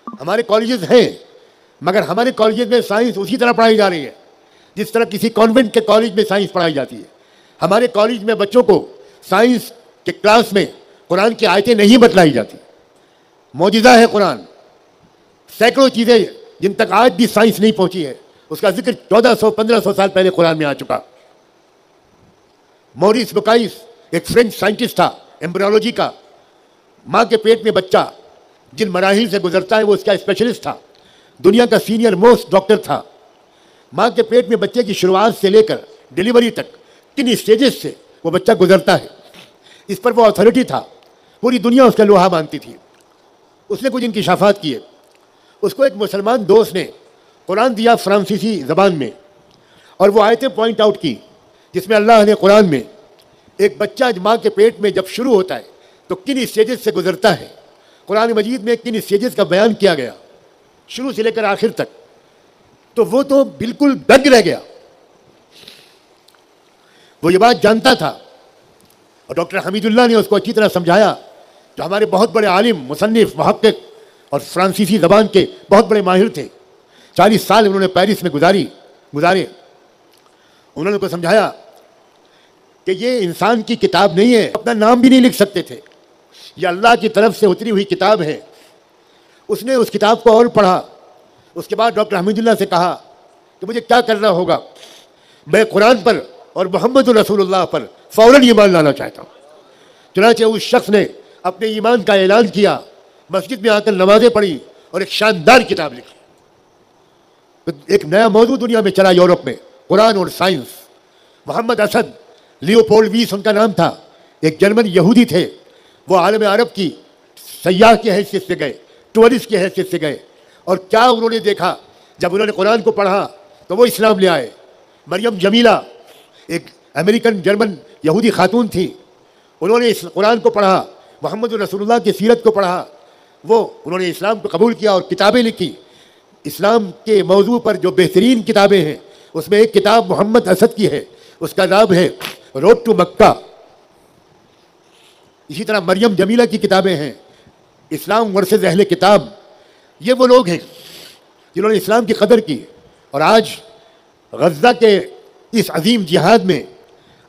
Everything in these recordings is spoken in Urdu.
ہمارے کالجز ہیں، مگر ہمارے کالجز میں سائنس اسی طرح پڑھائی جا رہی ہے جس طرح کسی کانوینٹ کے کالج میں سائنس پڑھائی جاتی ہے۔ ہمارے کالج میں بچوں کو سائنس کے کلاس میں قرآن کی آیتیں نہیں بتلائی جاتی۔ معجزہ ہے قرآن، سینکڑوں چیزیں جن تک آج بھی سائنس نہیں پہنچی ہے، اس کا ذکر 1400-1500 سال پہلے قرآن میں آ چکا۔ موریس بکائس ایک فرینچ سائنٹسٹ تھا ایمبریولوجی کا، ماں کے پیٹ میں بچہ جن مراحل سے گزرتا ہے وہ اس کا اسپیشلسٹ تھا، دنیا کا سینئر موسٹ ڈاکٹر تھا۔ ماں کے پیٹ میں بچے کی شروعات سے لے کر ڈیلیوری تک کن اسٹیجز سے وہ بچہ گزرتا ہے، اس پر وہ اتھارٹی تھا، پوری دنیا اس کا لوہا مانتی تھی۔ اس نے کچھ انکشافات کیے۔ اس کو ایک مسلمان دوست نے قرآن دیا فرانسیسی زبان میں، اور وہ آیتیں پوائنٹ آؤٹ کی جس میں اللہ نے قرآن میں ایک بچہ ماں کے پیٹ میں جب شروع ہوتا ہے تو کن اسٹیجز سے گزرتا ہے، قرآن مجید میں کن اسٹیجز کا بیان کیا گیا شروع سے لے کر آخر تک، تو وہ تو بالکل دنگ رہ گیا۔ وہ یہ بات جانتا تھا، اور ڈاکٹر حمید اللہ نے اس کو اچھی طرح سمجھایا، جو ہمارے بہت بڑے عالم، مصنف، محقق اور فرانسیسی زبان کے بہت بڑے ماہر تھے۔ 40 سال انہوں نے پیرس میں گزارے۔ انہوں نے کو سمجھایا کہ یہ انسان کی کتاب نہیں ہے، اپنا نام بھی نہیں لکھ سکتے تھے، یہ اللہ کی طرف سے اتری ہوئی کتاب ہے۔ اس نے اس کتاب کو اور پڑھا۔ اس کے بعد ڈاکٹر حمید اللہ سے کہا کہ مجھے کیا کرنا ہوگا، میں قرآن پر اور محمد رسول اللہ پر فوراً ایمان لانا چاہتا ہوں۔ چنانچہ اس شخص نے اپنے ایمان کا اعلان کیا، مسجد میں آ کر نمازیں پڑھی اور ایک شاندار کتاب لکھی۔ ایک نیا موضوع دنیا میں چلا یورپ میں، قرآن اور سائنس۔ محمد اسد لیوپولڈ ویس ان کا نام تھا، ایک جرمن یہودی تھے۔ وہ عالم عرب کی سیاح کی حیثیت سے گئے، ٹورسٹ کی حیثیت سے گئے، اور کیا انہوں نے دیکھا جب انہوں نے قرآن کو پڑھا تو وہ اسلام لے آئے۔ مریم جمیلہ ایک امریکن جرمن یہودی خاتون تھی، انہوں نے اس قرآن کو پڑھا، محمد رسول اللہ کی سیرت کو پڑھا، انہوں نے اسلام کو قبول کیا اور کتابیں لکھی۔ اسلام کے موضوع پر جو بہترین کتابیں ہیں اس میں ایک کتاب محمد اسد کی ہے، اس کا نام ہے روڈ ٹو مکہ۔ اسی طرح مریم جمیلہ کی کتابیں ہیں، اسلام ورسز اہل کتاب۔ یہ وہ لوگ ہیں جنہوں نے اسلام کی قدر کی، اور آج غزہ کے اس عظیم جہاد میں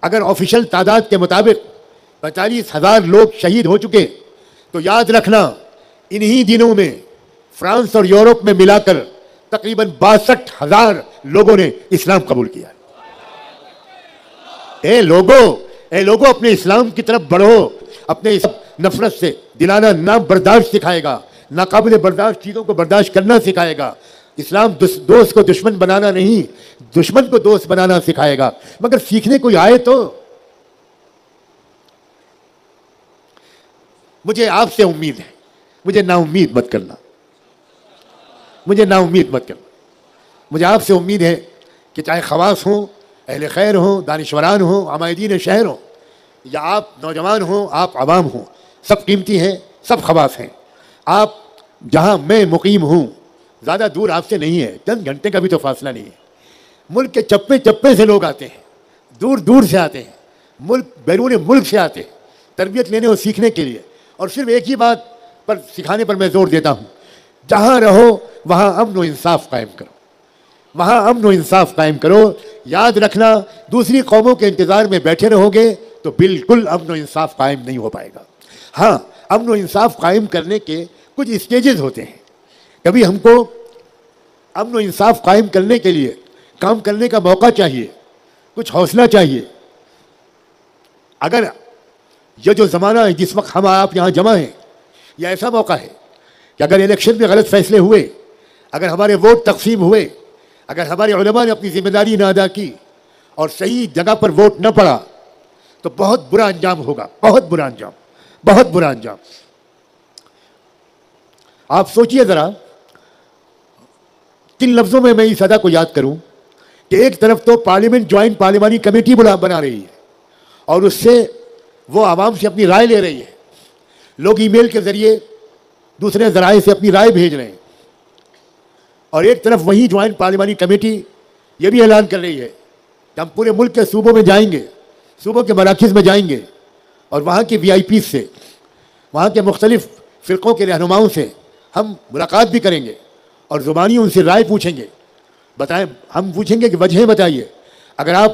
اگر آفیشل تعداد کے مطابق 45,000 لوگ شہید ہو چکے، تو یاد رکھنا انہی دنوں میں فرانس اور یورپ میں ملا کر تقریباً 62,000 لوگوں نے اسلام قبول کیا۔ اے لوگوں اپنے اسلام کی طرف بڑھو، اپنے اس نفرت سے دلانا نہ برداشت سکھائے گا، ناقابل برداشت چیزوں کو برداشت کرنا سکھائے گا۔ اسلام دوست کو دشمن بنانا نہیں، دشمن کو دوست بنانا سکھائے گا۔ مگر سیکھنے کوئی آئے تو۔ مجھے آپ سے امید ہے، مجھے نا امید مت کرنا، مجھے آپ سے امید ہے کہ چاہے خواص ہوں، اہل خیر ہوں، دانشوران ہوں، عمائدین شہر ہوں، یا آپ نوجوان ہوں، آپ عوام ہوں، سب قیمتی ہیں، سب خواص ہیں۔ آپ جہاں میں مقیم ہوں زیادہ دور آپ سے نہیں ہے، چند گھنٹے کا بھی تو فاصلہ نہیں ہے۔ ملک کے چپے چپے سے لوگ آتے ہیں، دور دور سے آتے ہیں، بیرون ملک سے آتے ہیں تربیت لینے اور سیکھنے کے لیے۔ اور صرف ایک ہی بات پر سکھانے پر میں زور دیتا ہوں، جہاں رہو وہاں امن و انصاف قائم کرو۔ یاد رکھنا، دوسری قوموں کے انتظار میں بیٹھے رہو گے تو بالکل امن و انصاف قائم نہیں ہو پائے گا۔ ہاں، امن و انصاف قائم کرنے کے کچھ اسٹیجز ہوتے ہیں۔ کبھی ہم کو امن و انصاف قائم کرنے کے لیے کام کرنے کا موقع چاہیے، کچھ حوصلہ چاہیے۔ اگر یہ جو زمانہ ہے جس وقت ہم آپ یہاں جمع ہیں، یہ ایسا موقع ہے کہ اگر الیکشن میں غلط فیصلے ہوئے، اگر ہمارے ووٹ تقسیم ہوئے، اگر ہمارے علماء نے اپنی ذمہ داری نہ ادا کی اور صحیح جگہ پر ووٹ نہ پڑا، تو بہت برا انجام ہوگا، بہت برا انجام۔ آپ سوچئے ذرا، کن لفظوں میں اس ادا کو یاد کروں کہ ایک طرف تو پارلیمنٹ جوائنٹ پارلیمانی کمیٹی بنا رہی ہے، اور اس سے وہ عوام سے اپنی رائے لے رہی ہے، لوگ ای میل کے ذریعے دوسرے ذرائع سے اپنی رائے بھیج رہے ہیں، اور ایک طرف وہی جوائنٹ پارلیمانی کمیٹی یہ بھی اعلان کر رہی ہے کہ ہم پورے ملک کے صوبوں میں جائیں گے، صوبوں کے مراکز میں جائیں گے، اور وہاں کے VIP سے، وہاں کے مختلف فرقوں کے رہنماؤں سے ہم ملاقات بھی کریں گے اور زبانی ان سے رائے پوچھیں گے. بتائیں, ہم پوچھیں گے کہ وجہیں بتائیے. اگر آپ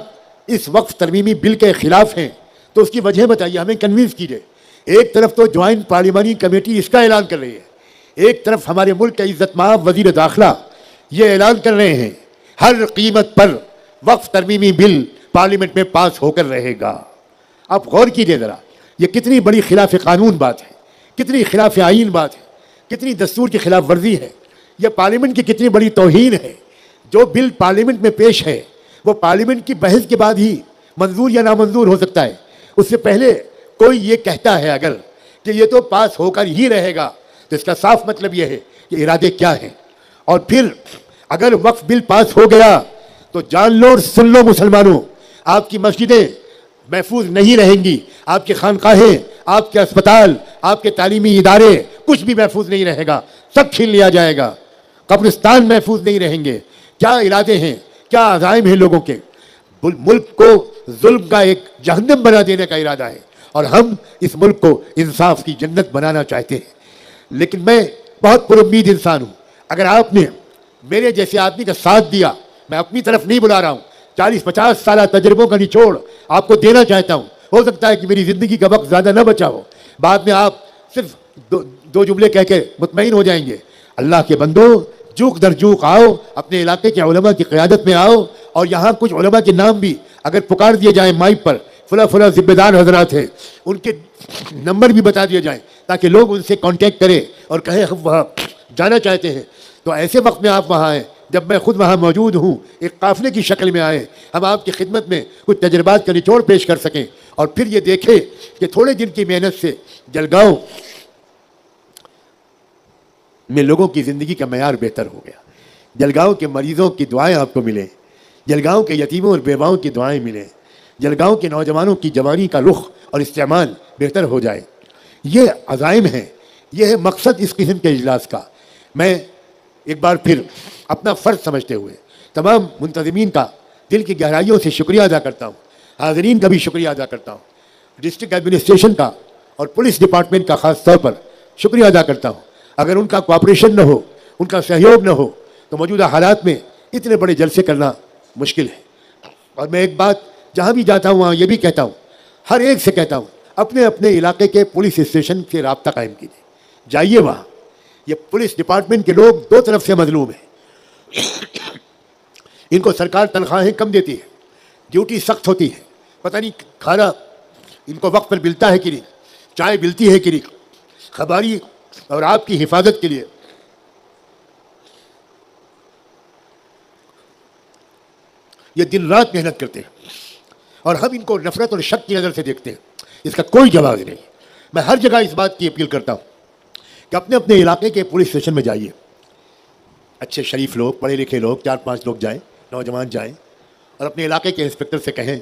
اس وقت ترمیمی بل کے خلاف ہیں تو اس کی وجہ بتائیے, ہمیں کنوینس کیجیے. ایک طرف تو جوائنٹ پارلیمانی کمیٹی اس کا اعلان کر رہی ہے, ایک طرف ہمارے ملک کے عزت مآب وزیر داخلہ یہ اعلان کر رہے ہیں ہر قیمت پر وقف ترمیمی بل پارلیمنٹ میں پاس ہو کر رہے گا. آپ غور کیجیے ذرا, یہ کتنی بڑی خلاف قانون بات ہے, کتنی خلاف آئین بات ہے, کتنی دستور کی خلاف ورزی ہے. یہ پارلیمنٹ کی کتنی بڑی توہین ہے. جو بل پارلیمنٹ میں پیش ہے وہ پارلیمنٹ کی بحث کے بعد ہی منظور یا نامنظور ہو سکتا ہے. اس سے پہلے کوئی یہ کہتا ہے اگر کہ یہ تو پاس ہو کر ہی رہے گا تو اس کا صاف مطلب یہ ہے کہ ارادے کیا ہیں. اور پھر اگر وقف بل پاس ہو گیا تو جان لو اور سن لو مسلمانوں, آپ کی مسجدیں محفوظ نہیں رہیں گی, آپ کی خانقاہیں, آپ کے اسپتال, آپ کے تعلیمی ادارے, کچھ بھی محفوظ نہیں رہے گا, سب چھین لیا جائے گا. قبرستان محفوظ نہیں رہیں گے. کیا ارادے ہیں, کیا عزائم ہیں لوگوں کے. ملک کو ظلم کا ایک جہنم بنا دینے کا ارادہ ہے اور ہم اس ملک کو انصاف کی جنت بنانا چاہتے ہیں. لیکن میں بہت پر امید انسان ہوں. اگر آپ نے میرے جیسے آدمی کا ساتھ دیا, میں اپنی طرف نہیں بلا رہا ہوں, 40-50 سالہ تجربوں کا نچوڑ آپ کو دینا چاہتا ہوں. ہو سکتا ہے کہ میری زندگی کا وقت زیادہ نہ بچا ہو, بعد میں آپ صرف دو جملے کہہ کے مطمئن ہو جائیں گے. اللہ کے بندو, جوک در جوک آؤ, اپنے علاقے کے علماء کی قیادت میں آؤ, اور یہاں کچھ علماء کے نام بھی اگر پکار دیے جائیں مائک پر, فلاں فلاں ذمہ دار حضرات ہیں, ان کے نمبر بھی بتا دیے جائیں تاکہ لوگ ان سے کانٹیکٹ کریں اور کہیں ہم وہاں جانا چاہتے ہیں. تو ایسے وقت میں آپ وہاں آئیں جب میں خود وہاں موجود ہوں, ایک قافلے کی شکل میں آئے, ہم آپ کی خدمت میں کچھ تجربات کا نچوڑ پیش کر سکیں, اور پھر یہ دیکھیں کہ تھوڑے دن کی محنت سے جلگاؤں میں لوگوں کی زندگی کا معیار بہتر ہو گیا. جلگاؤں کے مریضوں کی دعائیں آپ کو ملیں, جلگاؤں کے یتیموں اور بیواؤں کی دعائیں ملیں, جلگاؤں کے نوجوانوں کی جوانی کا رخ اور استعمال بہتر ہو جائے. یہ عزائم ہیں, یہ ہے مقصد اس قسم کے اجلاس کا. میں ایک بار پھر اپنا فرض سمجھتے ہوئے تمام منتظمین کا دل کی گہرائیوں سے شکریہ ادا کرتا ہوں, حاضرین کا بھی شکریہ ادا کرتا ہوں, ڈسٹرکٹ ایڈمنسٹریشن کا اور پولیس ڈپارٹمنٹ کا خاص طور پر شکریہ ادا کرتا ہوں. اگر ان کا کوآپریشن نہ ہو, ان کا سہیوگ نہ ہو تو موجودہ حالات میں اتنے بڑے جلسے کرنا مشکل ہے. اور میں ایک بات جہاں بھی جاتا ہوں وہاں یہ بھی کہتا ہوں, ہر ایک سے کہتا ہوں, اپنے اپنے علاقے کے پولیس اسٹیشن سے رابطہ قائم کیجیے, جائیے وہاں. یہ پولیس ڈپارٹمنٹ کے لوگ دو طرف سے مظلوم ہیں. ان کو سرکار تنخواہیں کم دیتی ہے, ڈیوٹی سخت ہوتی ہے, پتہ نہیں کھانا ان کو وقت پر ملتا ہے کہ نہیں, چائے ملتی ہے کہ نہیں. خباری اور آپ کی حفاظت کے لیے یہ دن رات محنت کرتے ہیں اور ہم ان کو نفرت اور شک کی نظر سے دیکھتے ہیں. اس کا کوئی جواز نہیں. میں ہر جگہ اس بات کی اپیل کرتا ہوں کہ اپنے اپنے علاقے کے پولیس اسٹیشن میں جائیے. اچھے شریف لوگ, پڑھے لکھے لوگ, 4-5 لوگ جائیں, نوجوان جائیں, اور اپنے علاقے کے انسپکٹر سے کہیں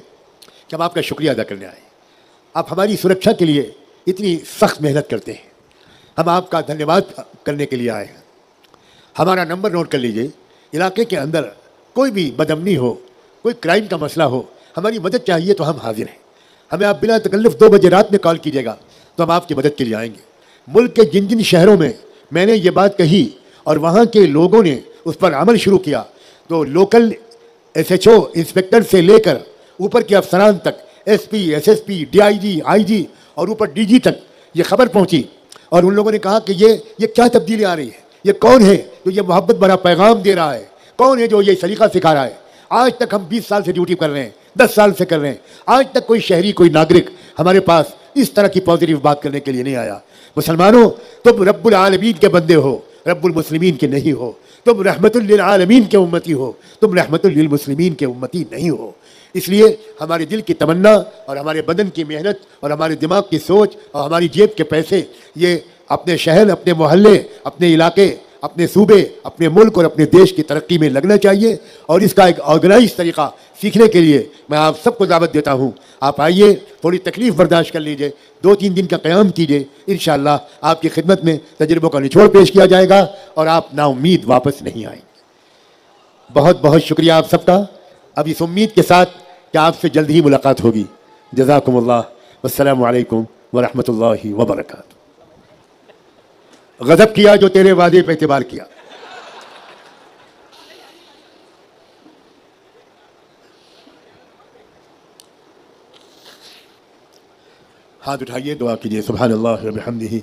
کہ ہم آپ کا شکریہ ادا کرنے آئے, آپ ہماری سرکشا کے لیے اتنی سخت محنت کرتے ہیں, ہم آپ کا دھنیہ واد کرنے کے لیے آئے ہیں. ہمارا نمبر نوٹ کر لیجئے, علاقے کے اندر کوئی بھی بدامنی ہو, کوئی کرائم کا مسئلہ ہو, ہماری مدد چاہیے تو ہم حاضر ہیں. ہمیں آپ بلا تکلف 2 بجے رات میں کال کیجیے گا تو ہم آپ کی مدد کے لیے آئیں گے. ملک کے جن جن شہروں میں میں نے یہ بات کہی اور وہاں کے لوگوں نے اس پر عمل شروع کیا تو local S H O inspector سے لے کر اوپر کے افسران تک, S P, S S P, D I G, I G اور اوپر ڈی جی تک یہ خبر پہنچی, اور ان لوگوں نے کہا کہ یہ کیا تبدیلی آ رہی ہے, یہ کون ہے جو یہ محبت بھرا پیغام دے رہا ہے, کون ہے جو یہ سلیقہ سکھا رہا ہے. آج تک ہم 20 سال سے ڈیوٹی کر رہے ہیں, 10 سال سے کر رہے ہیں, آج تک کوئی شہری, کوئی ناگرک ہمارے پاس اس طرح کی پازیٹیو بات کرنے کے لیے نہیں آیا. مسلمانوں, تم رب العالمین کے بندے ہو, رب المسلمین کے نہیں ہو. تم رحمت للعالمین کے امتی ہو, تم رحمت للمسلمین کے امتی نہیں ہو. اس لیے ہمارے دل کی تمنا اور ہمارے بدن کی محنت اور ہمارے دماغ کی سوچ اور ہماری جیب کے پیسے یہ اپنے شہر, اپنے محلے, اپنے علاقے, اپنے صوبے, اپنے ملک اور اپنے دیش کی ترقی میں لگنا چاہیے. اور اس کا ایک آرگنائز طریقہ سیکھنے کے لیے میں آپ سب کو دعوت دیتا ہوں. آپ آئیے, تھوڑی تکلیف برداشت کر لیجئے, 2-3 دن کا قیام کیجئے, انشاءاللہ آپ کی خدمت میں تجربوں کا نچوڑ پیش کیا جائے گا اور آپ نا امید واپس نہیں آئیں گے. بہت بہت شکریہ آپ سب کا. اب اس امید کے ساتھ کہ آپ سے جلد ہی ملاقات ہوگی. جزاکم اللہ, والسلام علیکم ورحمۃ اللہ وبرکاتہ. غضب کیا جو تیرے وعدے پہ اعتبار کیا. ہاتھ اٹھائیے, دعا کیجیے. سبحان اللہ و بحمدہ,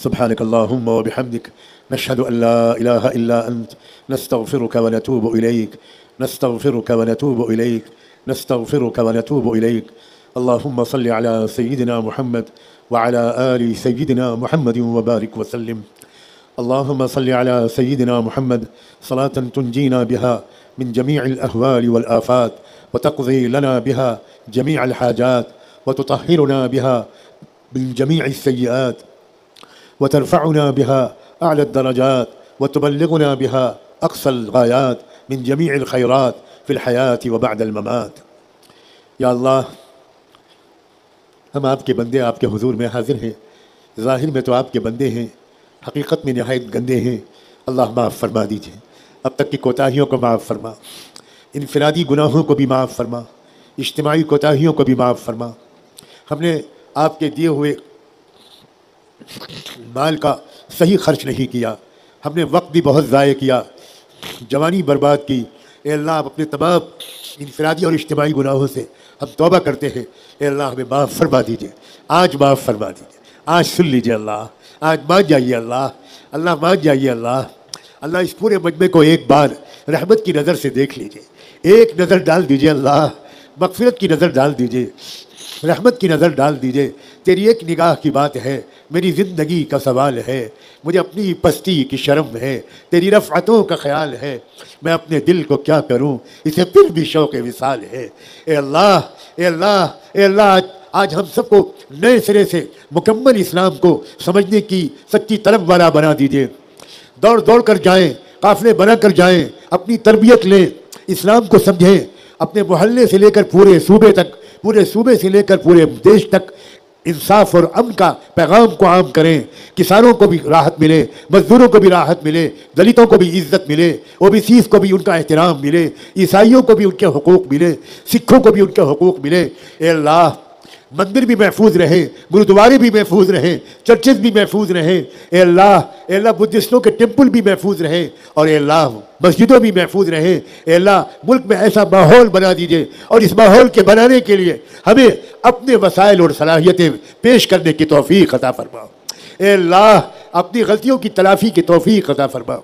سبحانک اللہم و بحمدک, نشہد ان لا الہ الا انت, نستغفرک و نتوب الیک, نستغفرک و نتوب الیک, نستغفرک و نتوب الیک. اللہم صل علی سیدنا محمد وعلى آل سیدنا محمد وبارک وسلم. اللہم صل علی سیدنا محمد صلاة تنجینا بها من جمیع الاہوال والآفات وتقضی لنا بها جمیع الحاجات وتطهرنا بها من جميع السيئات وترفعنا بها أعلى الدرجات وتبلغنا بها أقصى الغايات من جميع الخيرات في الحياة وبعد الممات. یا اللہ, ہم آپ کے بندے آپ کے حضور میں حاضر ہیں. ظاہر میں تو آپ کے بندے ہیں, حقیقت میں نہایت گندے ہیں. اللہ معاف فرما دیجیے. اب تک کی کوتاہیوں کو معاف فرما, انفرادی گناہوں کو بھی معاف فرما, اجتماعی کوتاہیوں کو بھی معاف فرما. ہم نے آپ کے دیے ہوئے مال کا صحیح خرچ نہیں کیا, ہم نے وقت بھی بہت ضائع کیا, جوانی برباد کی. اے اللہ, آپ اپنے تمام انفرادی اور اجتماعی گناہوں سے ہم توبہ کرتے ہیں. اے اللہ, ہمیں معاف فرما دیجیے, آج معاف فرما دیجیے, آج سن لیجیے. اللہ, آج مان جائیے. اللہ, اللہ مان جائیے. اللہ, اللہ اس پورے مجمع کو ایک بار رحمت کی نظر سے دیکھ لیجیے, ایک نظر ڈال دیجیے. اللہ, مغفرت کی نظر ڈال دیجیے, رحمت کی نظر ڈال دیجیے. تیری ایک نگاہ کی بات ہے, میری زندگی کا سوال ہے, مجھے اپنی پستی کی شرم ہے, تیری رفعتوں کا خیال ہے, میں اپنے دل کو کیا کروں, اسے پھر بھی شوق وصال ہے. اے اللہ, اے اللہ, اے اللہ, آج ہم سب کو نئے سرے سے مکمل اسلام کو سمجھنے کی سچی طلب والا بنا دیجیے. دوڑ دوڑ کر جائیں, قافلے بنا کر جائیں, اپنی تربیت لیں, اسلام کو سمجھیں, اپنے محلے سے لے کر پورے صوبے تک, پورے صوبے سے لے کر پورے دیش تک انصاف اور امن کا پیغام کو عام کریں. کسانوں کو بھی راحت ملے, مزدوروں کو بھی راحت ملے, دلتوں کو بھی عزت ملے, اوبیسیز کو بھی ان کا احترام ملے, عیسائیوں کو بھی ان کے حقوق ملے, سکھوں کو بھی ان کے حقوق ملے. اے اللہ, مندر بھی محفوظ رہے, گرودوارے بھی محفوظ رہیں, چرچز بھی محفوظ رہیں. اے اللہ, اے اللہ, بدھسٹوں کے ٹیمپل بھی محفوظ رہیں, اور اے اللہ مسجدوں بھی محفوظ رہیں. اے اللہ, ملک میں ایسا ماحول بنا دیجیے, اور اس ماحول کے بنانے کے لیے ہمیں اپنے وسائل اور صلاحیتیں پیش کرنے کی توفیق عطا فرما. اے اللہ, اپنی غلطیوں کی تلافی کی توفیق عطا فرما.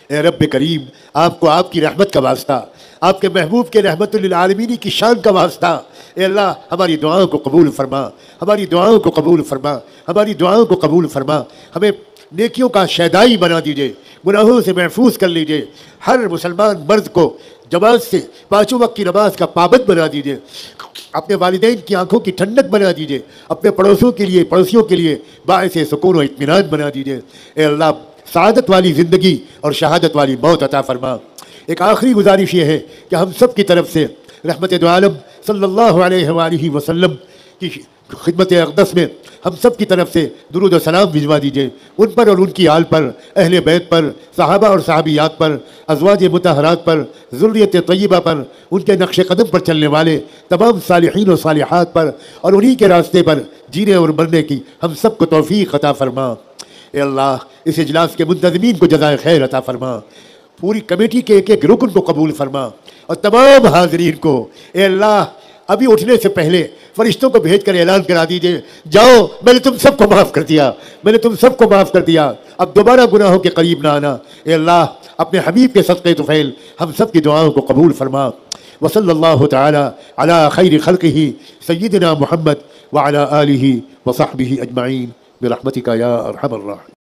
اے رب کریم, آپ کو آپ کی رحمت کا واسطہ, آپ کے محبوب کے رحمت للعالمین کی شان کا واسطہ, اے اللہ ہماری دعاؤں کو قبول فرما, ہماری دعاؤں کو قبول فرما, ہماری دعاؤں کو قبول فرما. ہمیں نیکیوں کا شیدائی بنا دیجیے, گناہوں سے محفوظ کر لیجیے. ہر مسلمان مرد کو جماعت سے 5 وقت کی نماز کا پابند بنا دیجیے. اپنے والدین کی آنکھوں کی ٹھنڈک بنا دیجیے, اپنے پڑوسیوں کے لیے باعث سکون و اطمینان بنا دیجیے. اے اللہ, سعادت والی زندگی اور شہادت والی موت عطا فرما. ایک آخری گزارش یہ ہے کہ ہم سب کی طرف سے رحمت دو عالم صلی اللہ علیہ وآلہ وسلم کی خدمت اقدس میں ہم سب کی طرف سے درود و سلام بھجوا دیجیے, ان پر اور ان کی آل پر, اہل بیت پر, صحابہ اور صحابیات پر, ازواج مطہرات پر, ذریت طیبہ پر, ان کے نقش قدم پر چلنے والے تمام صالحین و صالحات پر, اور انہی کے راستے پر جینے اور مرنے کی ہم سب کو توفیق عطا فرما. اے اللہ, اس اجلاس کے منتظمین کو جزائے خیر عطا فرما, پوری کمیٹی کے ایک ایک رکن کو قبول فرما, اور تمام حاضرین کو اے اللہ ابھی اٹھنے سے پہلے فرشتوں کو بھیج کر اعلان کرا دیجئے, جاؤ میں نے تم سب کو معاف کر دیا, میں نے تم سب کو معاف کر دیا, اب دوبارہ گناہوں کے قریب نہ آنا. اے اللہ, اپنے حبیب کے صدقے طفیل ہم سب کی دعاؤں کو قبول فرما. وصلی اللہ تعالی علی خیر خلقہ سیدنا محمد وعلی آلہ وصحبہ اجمعین برحمتک یا ارحم الراحمین.